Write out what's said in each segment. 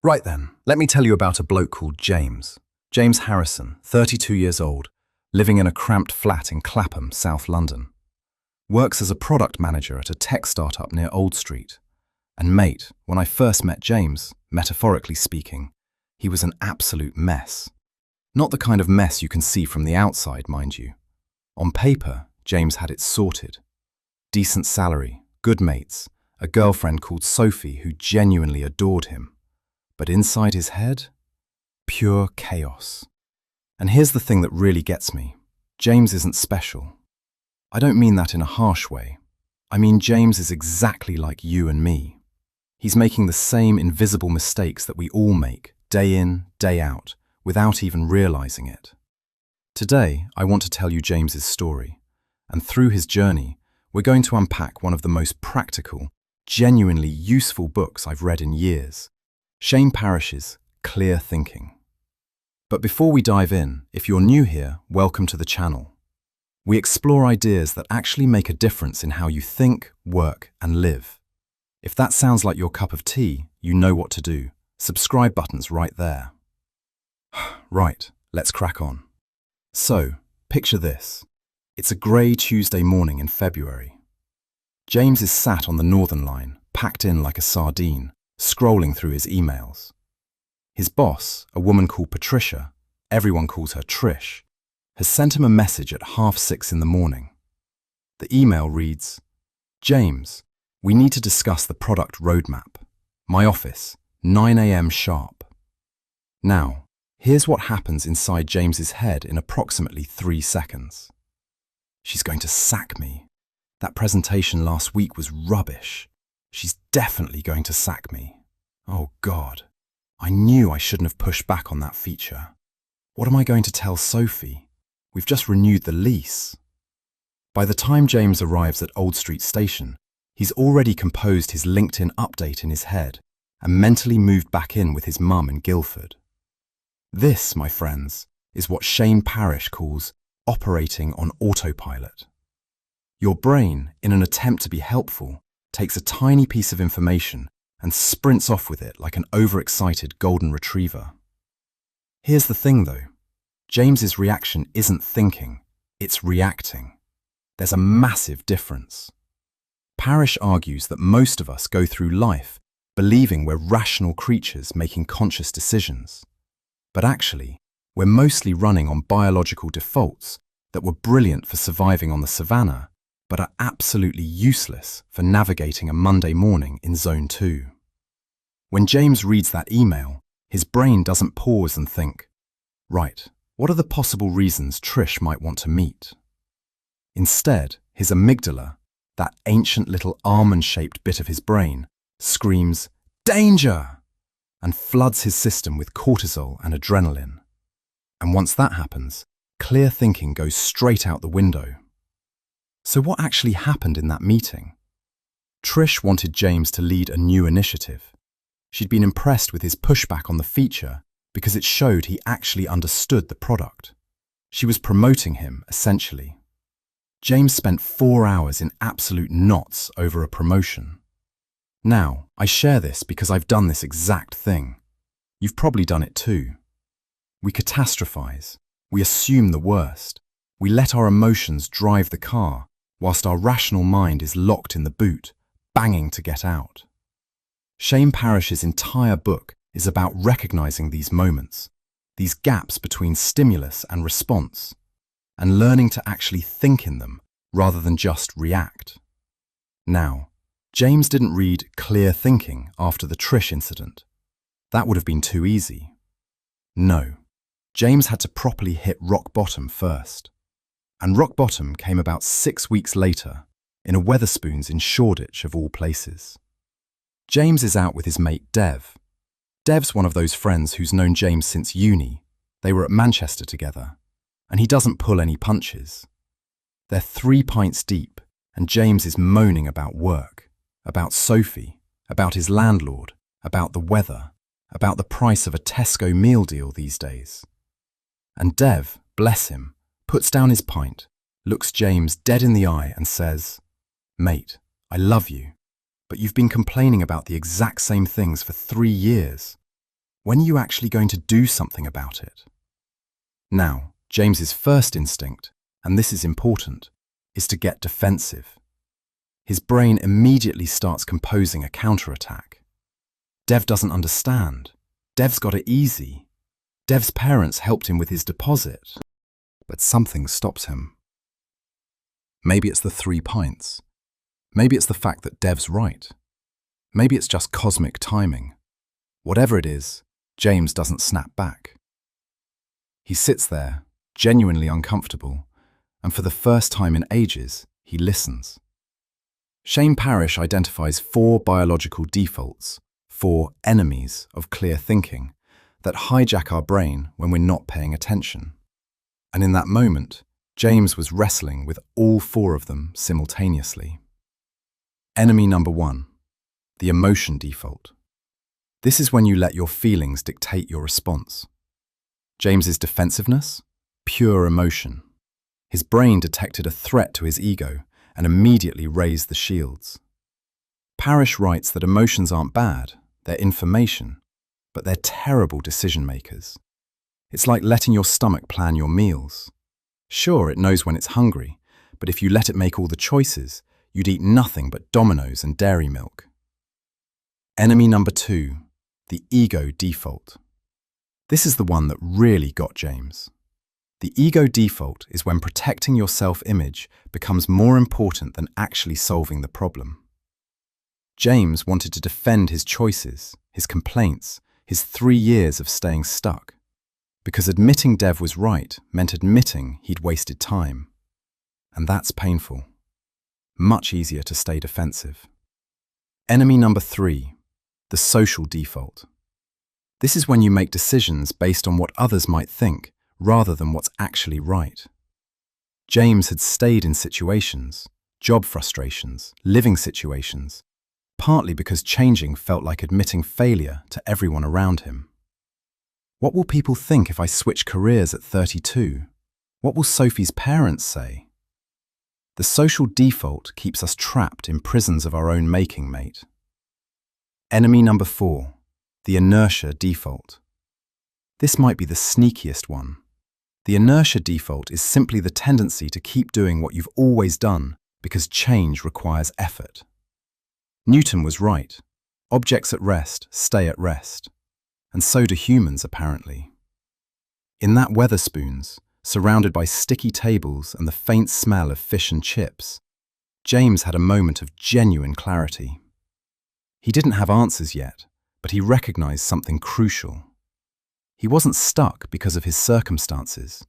Right then, let me tell you about a bloke called James. James Harrison, 32 years old, living in a cramped flat in Clapham, South London. Works as a product manager at a tech startup near Old Street. And mate, when I first met James, metaphorically speaking, he was an absolute mess. Not the kind of mess you can see from the outside, mind you. On paper, James had it sorted. Decent salary, good mates, a girlfriend called Sophie who genuinely adored him. But inside his head, pure chaos. And here's the thing that really gets me. James isn't special. I don't mean that in a harsh way. I mean James is exactly like you and me. He's making the same invisible mistakes that we all make, day in, day out, without even realizing it. Today, I want to tell you James's story. And through his journey, we're going to unpack one of the most practical, genuinely useful books I've read in years. Shane Parrish's Clear Thinking. But before we dive in, if you're new here, welcome to the channel. We explore ideas that actually make a difference in how you think, work, and live. If that sounds like your cup of tea, you know what to do. Subscribe button's right there. Right, let's crack on. So, picture this. It's a grey Tuesday morning in February. James is sat on the Northern Line, packed in like a sardine, scrolling through his emails. His boss, a woman called Patricia, everyone calls her Trish, has sent him a message at 6:30 in the morning. The email reads, "James, we need to discuss the product roadmap. My office, 9 a.m. sharp." Now, here's what happens inside James's head in approximately 3 seconds. She's going to sack me. That presentation last week was rubbish. She's definitely going to sack me. Oh God, I knew I shouldn't have pushed back on that feature. What am I going to tell Sophie? We've just renewed the lease. By the time James arrives at Old Street Station, he's already composed his LinkedIn update in his head and mentally moved back in with his mum in Guildford. This, my friends, is what Shane Parrish calls operating on autopilot. Your brain, in an attempt to be helpful, takes a tiny piece of information and sprints off with it like an overexcited golden retriever. Here's the thing though, James's reaction isn't thinking, it's reacting. There's a massive difference. Parrish argues that most of us go through life believing we're rational creatures making conscious decisions. But actually, we're mostly running on biological defaults that were brilliant for surviving on the savannah, but are absolutely useless for navigating a Monday morning in Zone 2. When James reads that email, his brain doesn't pause and think, right, what are the possible reasons Trish might want to meet? Instead, his amygdala, that ancient little almond-shaped bit of his brain, screams, "Danger!" and floods his system with cortisol and adrenaline. And once that happens, clear thinking goes straight out the window. So what actually happened in that meeting? Trish wanted James to lead a new initiative. She'd been impressed with his pushback on the feature because it showed he actually understood the product. She was promoting him, essentially. James spent 4 hours in absolute knots over a promotion. Now, I share this because I've done this exact thing. You've probably done it too. We catastrophize. We assume the worst. We let our emotions drive the car, whilst our rational mind is locked in the boot, banging to get out. Shane Parrish's entire book is about recognizing these moments, these gaps between stimulus and response, and learning to actually think in them rather than just react. Now, James didn't read Clear Thinking after the Trish incident. That would have been too easy. No, James had to properly hit rock bottom first. And rock bottom came about 6 weeks later, in a Wetherspoons in Shoreditch of all places. James is out with his mate Dev. Dev's one of those friends who's known James since uni. They were at Manchester together, and he doesn't pull any punches. They're 3 pints deep, and James is moaning about work, about Sophie, about his landlord, about the weather, about the price of a Tesco meal deal these days. And Dev, bless him, puts down his pint, looks James dead in the eye and says, "Mate, I love you, but you've been complaining about the exact same things for 3 years. When are you actually going to do something about it? Now, James's first instinct, and this is important, is to get defensive. His brain immediately starts composing a counterattack. Dev doesn't understand. Dev's got it easy. Dev's parents helped him with his deposit. But something stops him. Maybe it's the 3 pints. Maybe it's the fact that Dev's right. Maybe it's just cosmic timing. Whatever it is, James doesn't snap back. He sits there, genuinely uncomfortable, and for the first time in ages, he listens. Shane Parrish identifies 4 biological defaults, 4 enemies of clear thinking, that hijack our brain when we're not paying attention. And in that moment, James was wrestling with all 4 of them simultaneously. Enemy number 1, the emotion default. This is when you let your feelings dictate your response. James's defensiveness? Pure emotion. His brain detected a threat to his ego and immediately raised the shields. Parrish writes that emotions aren't bad, they're information, but they're terrible decision makers. It's like letting your stomach plan your meals. Sure, it knows when it's hungry, but if you let it make all the choices, you'd eat nothing but Domino's and dairy milk. Enemy number 2, the ego default. This is the one that really got James. The ego default is when protecting your self-image becomes more important than actually solving the problem. James wanted to defend his choices, his complaints, his 3 years of staying stuck. Because admitting Dev was right meant admitting he'd wasted time. And that's painful. Much easier to stay defensive. Enemy number 3, the social default. This is when you make decisions based on what others might think, rather than what's actually right. James had stayed in situations, job frustrations, living situations, partly because changing felt like admitting failure to everyone around him. What will people think if I switch careers at 32? What will Sophie's parents say? The social default keeps us trapped in prisons of our own making, mate. Enemy number 4, the inertia default. This might be the sneakiest one. The inertia default is simply the tendency to keep doing what you've always done because change requires effort. Newton was right. Objects at rest stay at rest. And so do humans, apparently. In that Wetherspoons, surrounded by sticky tables and the faint smell of fish and chips, James had a moment of genuine clarity. He didn't have answers yet, but he recognized something crucial. He wasn't stuck because of his circumstances.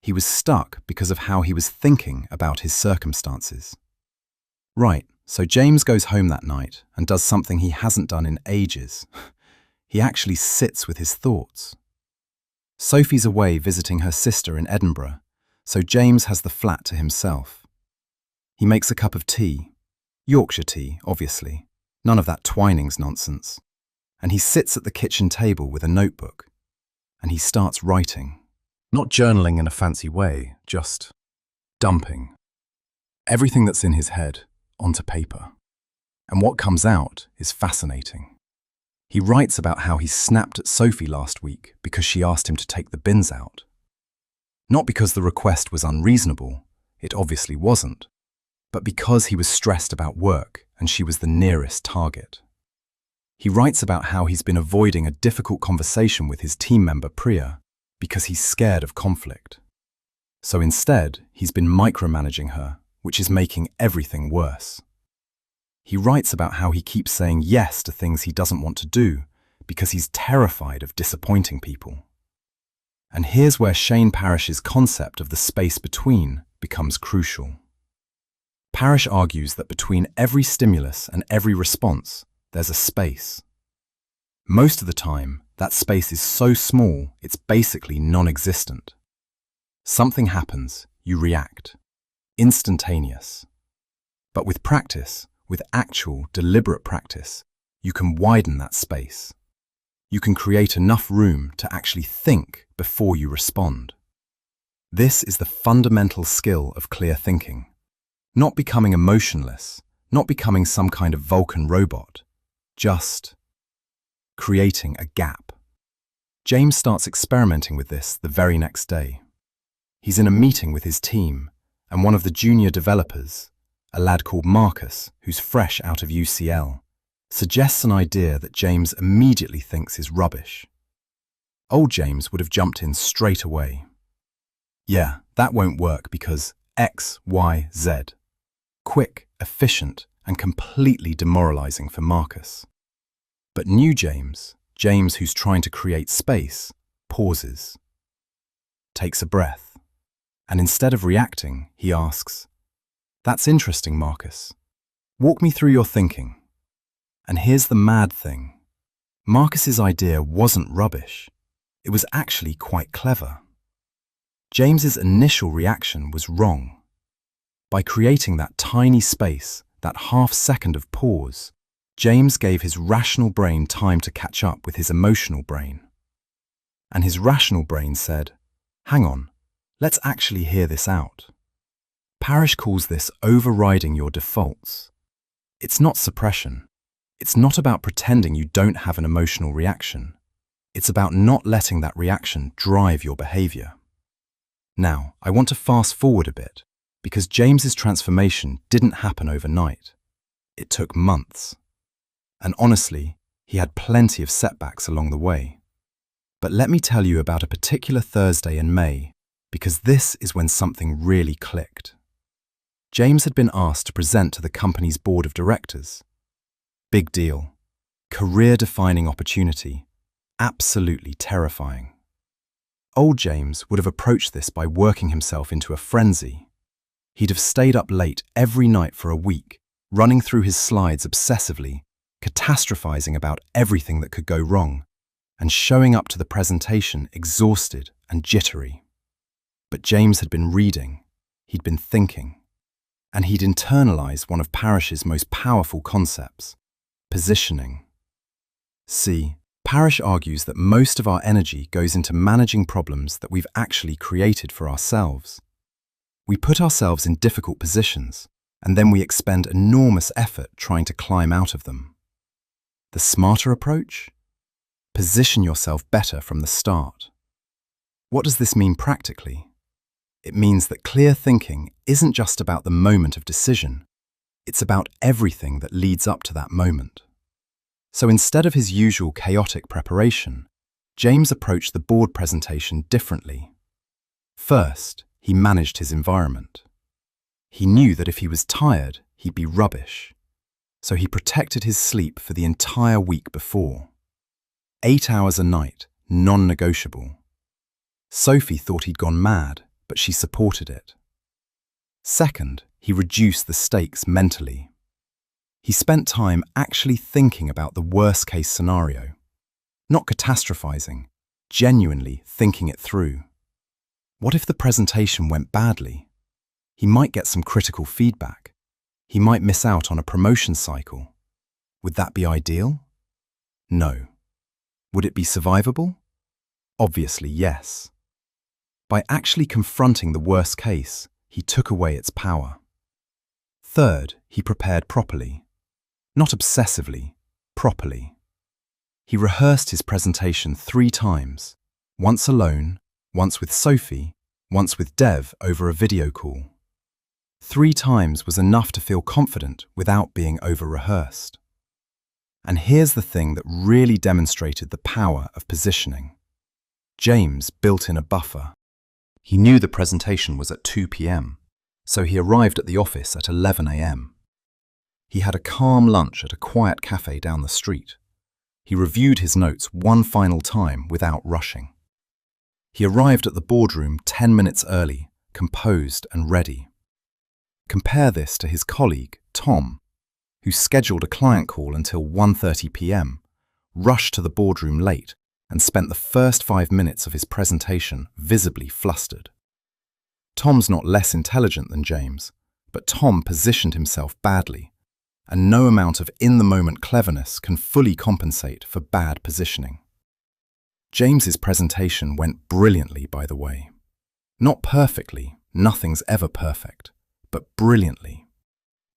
He was stuck because of how he was thinking about his circumstances. Right, so James goes home that night and does something he hasn't done in ages. He actually sits with his thoughts. Sophie's away visiting her sister in Edinburgh, so James has the flat to himself. He makes a cup of tea, Yorkshire tea, obviously, none of that Twinings nonsense, and he sits at the kitchen table with a notebook, and he starts writing. Not journaling in a fancy way, just dumping. Everything that's in his head onto paper. And what comes out is fascinating. He writes about how he snapped at Sophie last week because she asked him to take the bins out. Not because the request was unreasonable, it obviously wasn't, but because he was stressed about work and she was the nearest target. He writes about how he's been avoiding a difficult conversation with his team member Priya because he's scared of conflict. So instead, he's been micromanaging her, which is making everything worse. He writes about how he keeps saying yes to things he doesn't want to do because he's terrified of disappointing people. And here's where Shane Parrish's concept of the space between becomes crucial. Parrish argues that between every stimulus and every response, there's a space. Most of the time, that space is so small, it's basically non-existent. Something happens, you react. Instantaneous. But with practice, with actual, deliberate practice, you can widen that space. You can create enough room to actually think before you respond. This is the fundamental skill of clear thinking. Not becoming emotionless, not becoming some kind of Vulcan robot, just creating a gap. James starts experimenting with this the very next day. He's in a meeting with his team, and one of the junior developers, a lad called Marcus, who's fresh out of UCL, suggests an idea that James immediately thinks is rubbish. Old James would have jumped in straight away. Yeah, that won't work because X, Y, Z. Quick, efficient, and completely demoralizing for Marcus. But new James, James who's trying to create space, pauses, takes a breath, and instead of reacting, he asks, "That's interesting, Marcus. Walk me through your thinking." And here's the mad thing. Marcus's idea wasn't rubbish. It was actually quite clever. James's initial reaction was wrong. By creating that tiny space, that half-second of pause, James gave his rational brain time to catch up with his emotional brain. And his rational brain said, "Hang on, let's actually hear this out." Parrish calls this overriding your defaults. It's not suppression. It's not about pretending you don't have an emotional reaction. It's about not letting that reaction drive your behavior. Now, I want to fast forward a bit, because James's transformation didn't happen overnight. It took months. And honestly, he had plenty of setbacks along the way. But let me tell you about a particular Thursday in May, because this is when something really clicked. James had been asked to present to the company's board of directors. Big deal. Career-defining opportunity. Absolutely terrifying. Old James would have approached this by working himself into a frenzy. He'd have stayed up late every night for a week, running through his slides obsessively, catastrophizing about everything that could go wrong, and showing up to the presentation exhausted and jittery. But James had been reading, he'd been thinking, and he'd internalized one of Parrish's most powerful concepts, positioning. See, Parrish argues that most of our energy goes into managing problems that we've actually created for ourselves. We put ourselves in difficult positions, and then we expend enormous effort trying to climb out of them. The smarter approach? Position yourself better from the start. What does this mean practically? It means that clear thinking isn't just about the moment of decision, it's about everything that leads up to that moment. So instead of his usual chaotic preparation, James approached the board presentation differently. First, he managed his environment. He knew that if he was tired, he'd be rubbish. So he protected his sleep for the entire week before. 8 hours a night, non-negotiable. Sophie thought he'd gone mad, but she supported it. Second, he reduced the stakes mentally. He spent time actually thinking about the worst-case scenario. Not catastrophizing, genuinely thinking it through. What if the presentation went badly? He might get some critical feedback. He might miss out on a promotion cycle. Would that be ideal? No. Would it be survivable? Obviously, yes. By actually confronting the worst case, he took away its power. Third, he prepared properly. Not obsessively, properly. He rehearsed his presentation 3 times, once alone, once with Sophie, once with Dev over a video call. 3 times was enough to feel confident without being over-rehearsed. And here's the thing that really demonstrated the power of positioning. James built in a buffer. He knew the presentation was at 2 p.m, so he arrived at the office at 11 a.m. He had a calm lunch at a quiet cafe down the street. He reviewed his notes one final time without rushing. He arrived at the boardroom 10 minutes early, composed and ready. Compare this to his colleague, Tom, who scheduled a client call until 1:30 p.m, rushed to the boardroom late, and spent the first 5 minutes of his presentation visibly flustered. Tom's not less intelligent than James, but Tom positioned himself badly, and no amount of in-the-moment cleverness can fully compensate for bad positioning. James's presentation went brilliantly, by the way. Not perfectly, nothing's ever perfect, but brilliantly.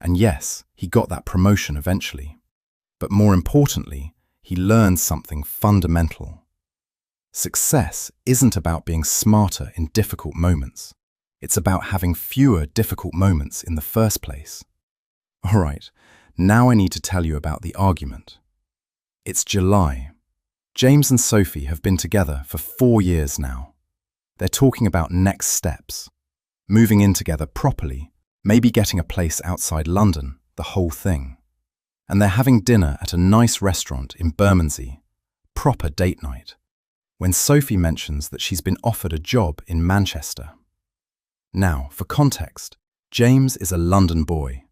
And yes, he got that promotion eventually. But more importantly, he learned something fundamental. Success isn't about being smarter in difficult moments. It's about having fewer difficult moments in the first place. All right, now I need to tell you about the argument. It's July. James and Sophie have been together for 4 years now. They're talking about next steps, moving in together properly, maybe getting a place outside London, the whole thing. And they're having dinner at a nice restaurant in Bermondsey, proper date night, when Sophie mentions that she's been offered a job in Manchester. Now, for context, James is a London boy,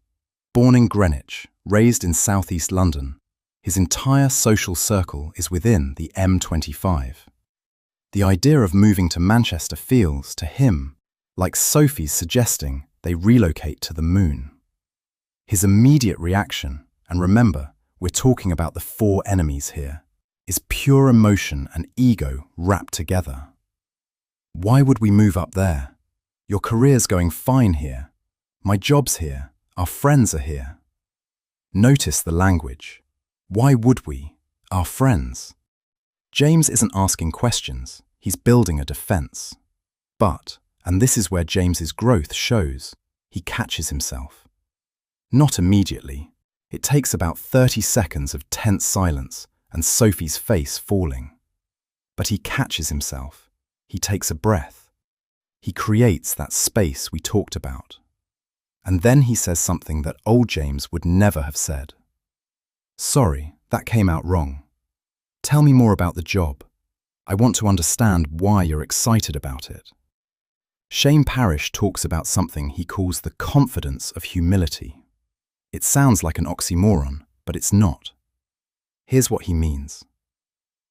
born in Greenwich, raised in southeast London. His entire social circle is within the M25. The idea of moving to Manchester feels, to him, like Sophie's suggesting they relocate to the moon. His immediate reaction, and remember, we're talking about the 4 enemies here, is pure emotion and ego wrapped together. Why would we move up there? Your career's going fine here. My job's here. Our friends are here. Notice the language. Why would we? Our friends. James isn't asking questions. He's building a defense. But, and this is where James's growth shows, he catches himself. Not immediately. It takes about 30 seconds of tense silence and Sophie's face falling. But he catches himself. He takes a breath. He creates that space we talked about. And then he says something that old James would never have said. Sorry, that came out wrong. Tell me more about the job. I want to understand why you're excited about it. Shane Parrish talks about something he calls the confidence of humility. It sounds like an oxymoron, but it's not. Here's what he means.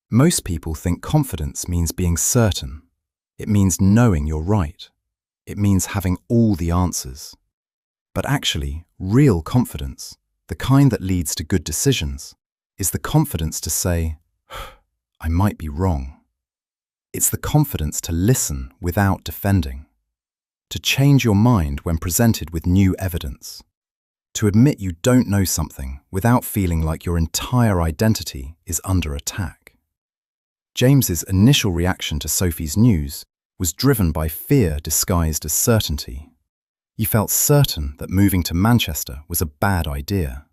Most people think confidence means being certain. It means knowing you're right. It means having all the answers. But actually, real confidence, the kind that leads to good decisions, is the confidence to say, I might be wrong. It's the confidence to listen without defending, to change your mind when presented with new evidence, to admit you don't know something without feeling like your entire identity is under attack. James's initial reaction to Sophie's news was driven by fear disguised as certainty. He felt certain that moving to Manchester was a bad idea.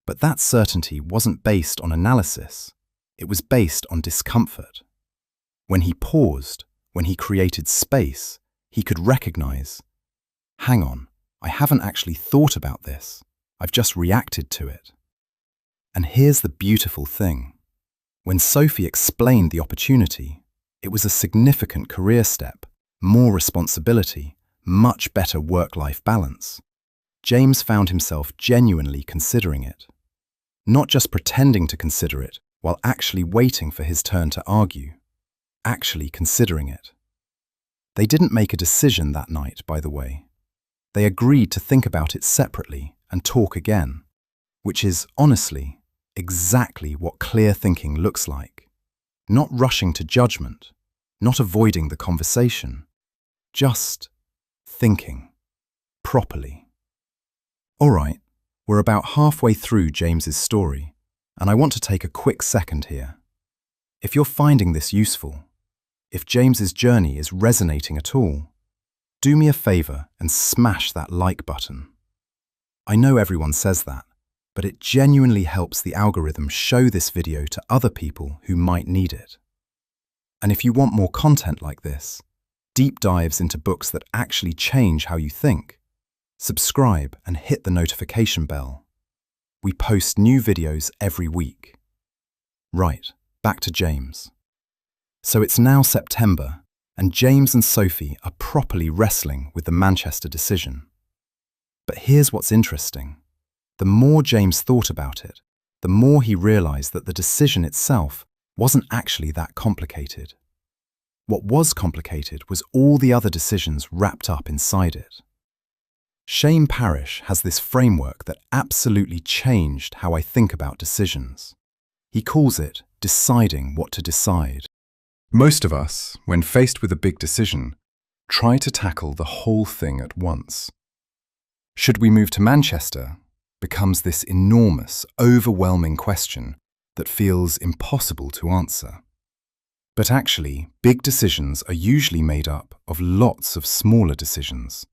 But that certainty wasn't based on analysis. It was based on discomfort. When he paused, when he created space, he could recognize, hang on, I haven't actually thought about this. I've just reacted to it. And here's the beautiful thing. When Sophie explained the opportunity, it was a significant career step, more responsibility, much better work-life balance. James found himself genuinely considering it. Not just pretending to consider it while actually waiting for his turn to argue. Actually considering it. They didn't make a decision that night, by the way. They agreed to think about it separately and talk again, which is, honestly, exactly what clear thinking looks like. Not rushing to judgment, not avoiding the conversation, just thinking properly. All right, we're about halfway through James's story, and I want to take a quick second here. If you're finding this useful, if James's journey is resonating at all, do me a favor and smash that like button. I know everyone says that, but it genuinely helps the algorithm show this video to other people who might need it. And if you want more content like this, deep dives into books that actually change how you think, subscribe and hit the notification bell. We post new videos every week. Right, back to James. So it's now September, and James and Sophie are properly wrestling with the Manchester decision. But here's what's interesting. The more James thought about it, the more he realized that the decision itself wasn't actually that complicated. What was complicated was all the other decisions wrapped up inside it. Shane Parrish has this framework that absolutely changed how I think about decisions. He calls it deciding what to decide. Most of us, when faced with a big decision, try to tackle the whole thing at once. Should we move to Manchester becomes this enormous, overwhelming question that feels impossible to answer. But actually, big decisions are usually made up of lots of smaller decisions.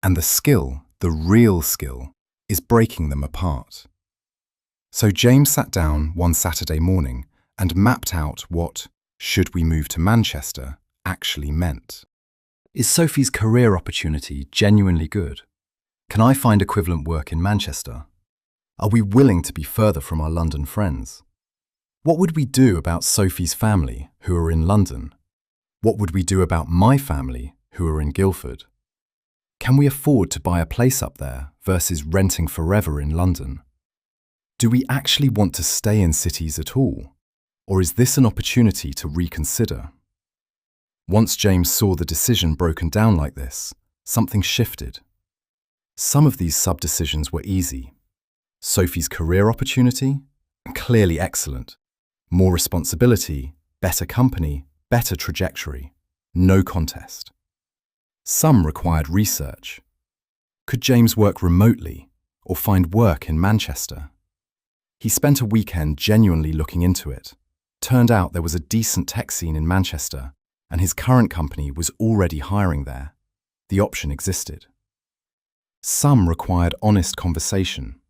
And the skill, the real skill, is breaking them apart. So James sat down one Saturday morning and mapped out what "should we move to Manchester" actually meant. Is Sophie's career opportunity genuinely good? Can I find equivalent work in Manchester? Are we willing to be further from our London friends? What would we do about Sophie's family, who are in London? What would we do about my family, who are in Guildford? Can we afford to buy a place up there versus renting forever in London? Do we actually want to stay in cities at all? Or is this an opportunity to reconsider? Once James saw the decision broken down like this, something shifted. Some of these sub-decisions were easy. Sophie's career opportunity? Clearly excellent. More responsibility, better company, better trajectory. No contest. Some required research. Could James work remotely or find work in Manchester? He spent a weekend genuinely looking into it. Turned out there was a decent tech scene in Manchester, and his current company was already hiring there. The option existed. Some required honest conversation.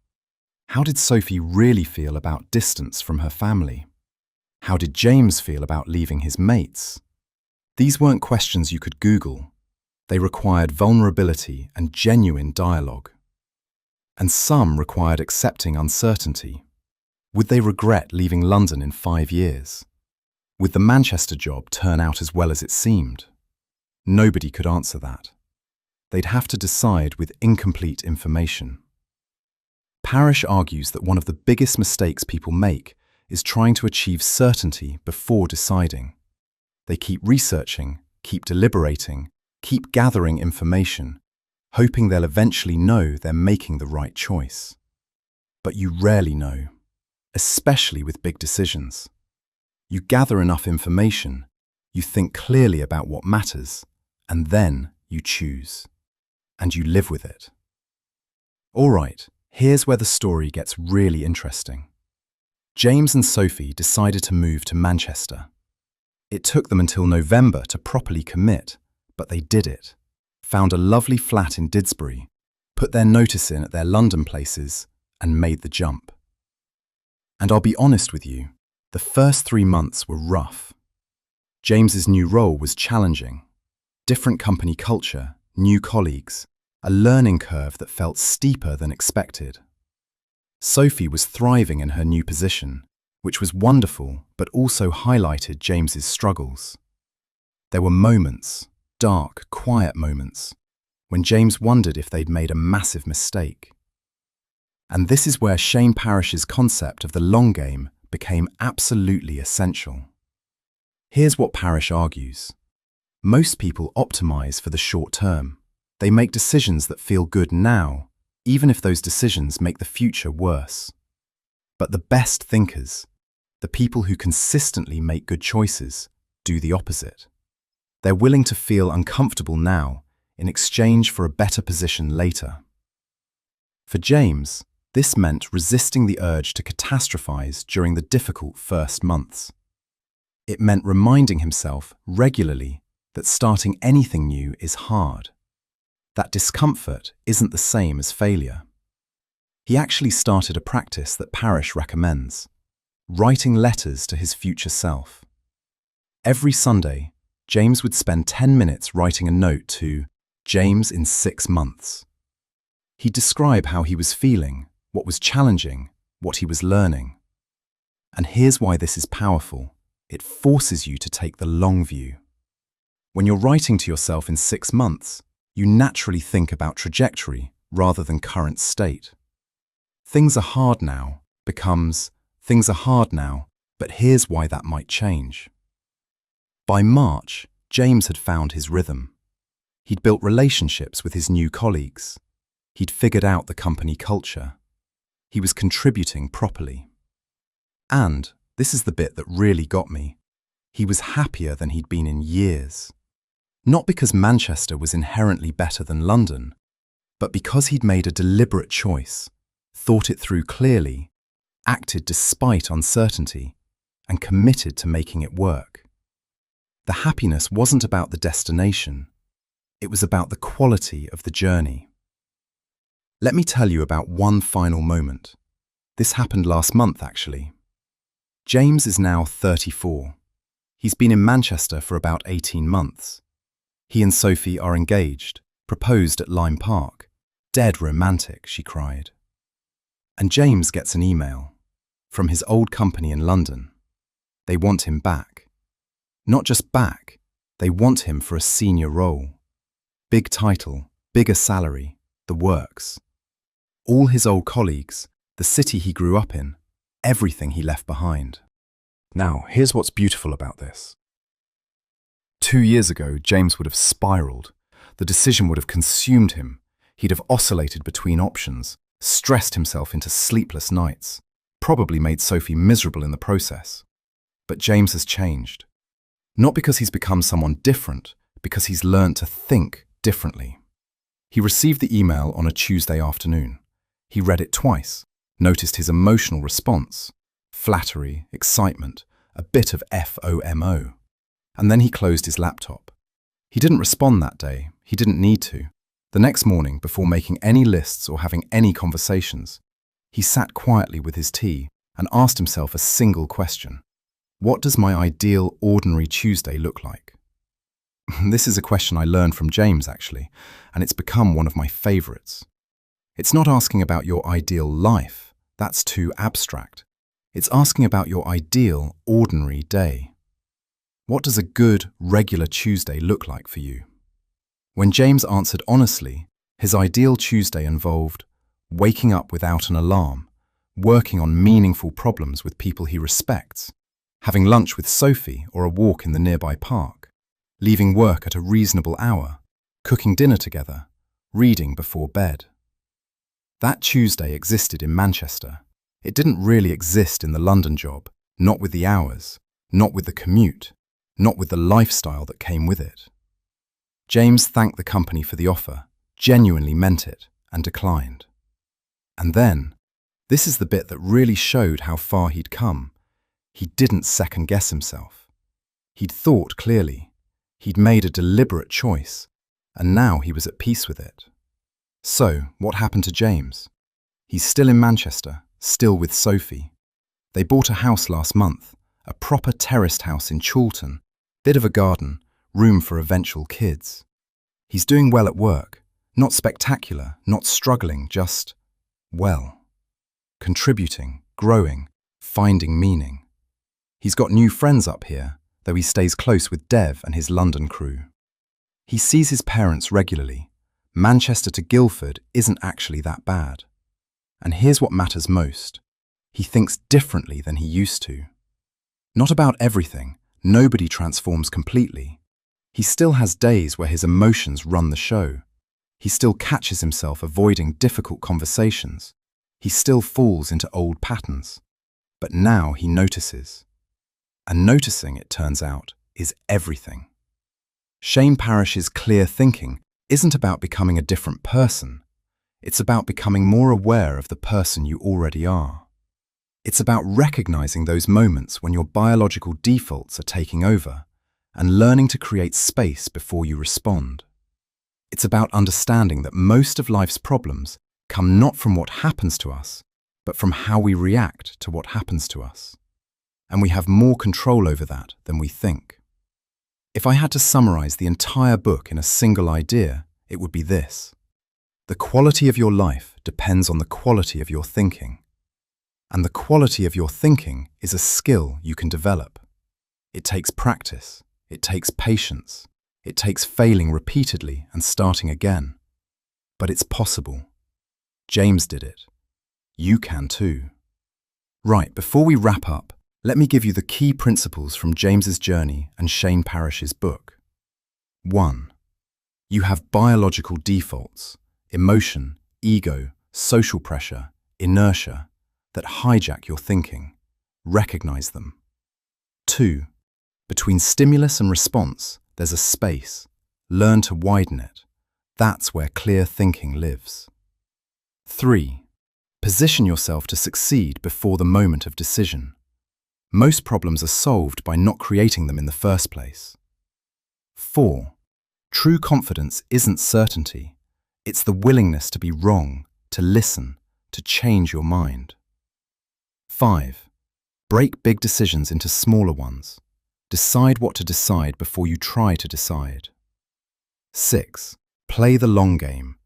How did Sophie really feel about distance from her family? How did James feel about leaving his mates? These weren't questions you could Google. They required vulnerability and genuine dialogue. And some required accepting uncertainty. Would they regret leaving London in 5 years? Would the Manchester job turn out as well as it seemed? Nobody could answer that. They'd have to decide with incomplete information. Parrish argues that one of the biggest mistakes people make is trying to achieve certainty before deciding. They keep researching, keep deliberating, keep gathering information, hoping they'll eventually know they're making the right choice. But you rarely know, especially with big decisions. You gather enough information, you think clearly about what matters, and then you choose. And you live with it. All right, here's where the story gets really interesting. James and Sophie decided to move to Manchester. It took them until November to properly commit, but they did it. Found a lovely flat in Didsbury, put their notice in at their London places, and made the jump. And I'll be honest with you, the first 3 months were rough. James's new role was challenging. Different company culture, new colleagues, a learning curve that felt steeper than expected. Sophie was thriving in her new position, which was wonderful but also highlighted James's struggles. There were moments, dark, quiet moments, when James wondered if they'd made a massive mistake. And this is where Shane Parrish's concept of the long game became absolutely essential. Here's what Parrish argues. Most people optimize for the short term. They make decisions that feel good now, even if those decisions make the future worse. But the best thinkers, the people who consistently make good choices, do the opposite. They're willing to feel uncomfortable now in exchange for a better position later. For James, this meant resisting the urge to catastrophize during the difficult first months. It meant reminding himself regularly that starting anything new is hard. That discomfort isn't the same as failure. He actually started a practice that Parrish recommends, writing letters to his future self. Every Sunday, James would spend 10 minutes writing a note to James in 6 months. He'd describe how he was feeling, what was challenging, what he was learning. And here's why this is powerful. It forces you to take the long view. When you're writing to yourself in 6 months, you naturally think about trajectory rather than current state. Things are hard now becomes, things are hard now, but here's why that might change. By March, James had found his rhythm. He'd built relationships with his new colleagues. He'd figured out the company culture. He was contributing properly. And, this is the bit that really got me, he was happier than he'd been in years. Not because Manchester was inherently better than London, but because he'd made a deliberate choice, thought it through clearly, acted despite uncertainty, and committed to making it work. The happiness wasn't about the destination. It was about the quality of the journey. Let me tell you about one final moment. This happened last month, actually. James is now 34. He's been in Manchester for about 18 months. He and Sophie are engaged, proposed at Lime Park. Dead romantic, she cried. And James gets an email from his old company in London. They want him back. Not just back, they want him for a senior role. Big title, bigger salary, the works. All his old colleagues, the city he grew up in, everything he left behind. Now, here's what's beautiful about this. 2 years ago, James would have spiraled. The decision would have consumed him. He'd have oscillated between options, stressed himself into sleepless nights, probably made Sophie miserable in the process. But James has changed. Not because he's become someone different, because he's learned to think differently. He received the email on a Tuesday afternoon. He read it twice, noticed his emotional response, flattery, excitement, a bit of FOMO. And then he closed his laptop. He didn't respond that day. He didn't need to. The next morning, before making any lists or having any conversations, he sat quietly with his tea and asked himself a single question. What does my ideal, ordinary Tuesday look like? This is a question I learned from James, actually, and it's become one of my favorites. It's not asking about your ideal life. That's too abstract. It's asking about your ideal, ordinary day. What does a good, regular Tuesday look like for you? When James answered honestly, his ideal Tuesday involved waking up without an alarm, working on meaningful problems with people he respects, having lunch with Sophie or a walk in the nearby park, leaving work at a reasonable hour, cooking dinner together, reading before bed. That Tuesday existed in Manchester. It didn't really exist in the London job, not with the hours, not with the commute, not with the lifestyle that came with it. James thanked the company for the offer, genuinely meant it, and declined. And then, this is the bit that really showed how far he'd come. He didn't second-guess himself. He'd thought clearly. He'd made a deliberate choice, and now he was at peace with it. So, what happened to James? He's still in Manchester, still with Sophie. They bought a house last month, a proper terraced house in Chorlton, bit of a garden, room for eventual kids. He's doing well at work, not spectacular, not struggling, just, well. Contributing, growing, finding meaning. He's got new friends up here, though he stays close with Dev and his London crew. He sees his parents regularly. Manchester to Guildford isn't actually that bad. And here's what matters most. He thinks differently than he used to. Not about everything. Nobody transforms completely. He still has days where his emotions run the show. He still catches himself avoiding difficult conversations. He still falls into old patterns. But now he notices. And noticing, it turns out, is everything. Shane Parrish's clear thinking isn't about becoming a different person. It's about becoming more aware of the person you already are. It's about recognizing those moments when your biological defaults are taking over and learning to create space before you respond. It's about understanding that most of life's problems come not from what happens to us, but from how we react to what happens to us. And we have more control over that than we think. If I had to summarize the entire book in a single idea, it would be this. The quality of your life depends on the quality of your thinking. And the quality of your thinking is a skill you can develop. It takes practice. It takes patience. It takes failing repeatedly and starting again. But it's possible. James did it. You can too. Right, before we wrap up, let me give you the key principles from James's journey and Shane Parrish's book. 1. You have biological defaults, emotion, ego, social pressure, inertia, that hijack your thinking. Recognize them. 2. Between stimulus and response, there's a space. Learn to widen it. That's where clear thinking lives. 3. Position yourself to succeed before the moment of decision. Most problems are solved by not creating them in the first place. 4. True confidence isn't certainty. It's the willingness to be wrong, to listen, to change your mind. 5. Break big decisions into smaller ones. Decide what to decide before you try to decide. 6. Play the long game.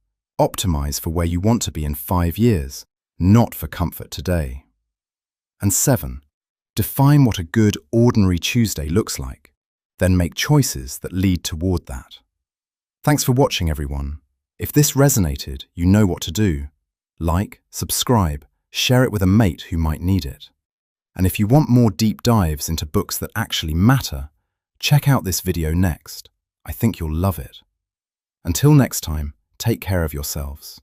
Optimize for where you want to be in 5 years, not for comfort today. And 7. Define what a good, ordinary Tuesday looks like. Then make choices that lead toward that. Thanks for watching, everyone. If this resonated, you know what to do. Like, subscribe, share it with a mate who might need it. And if you want more deep dives into books that actually matter, check out this video next. I think you'll love it. Until next time, take care of yourselves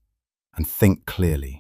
and think clearly.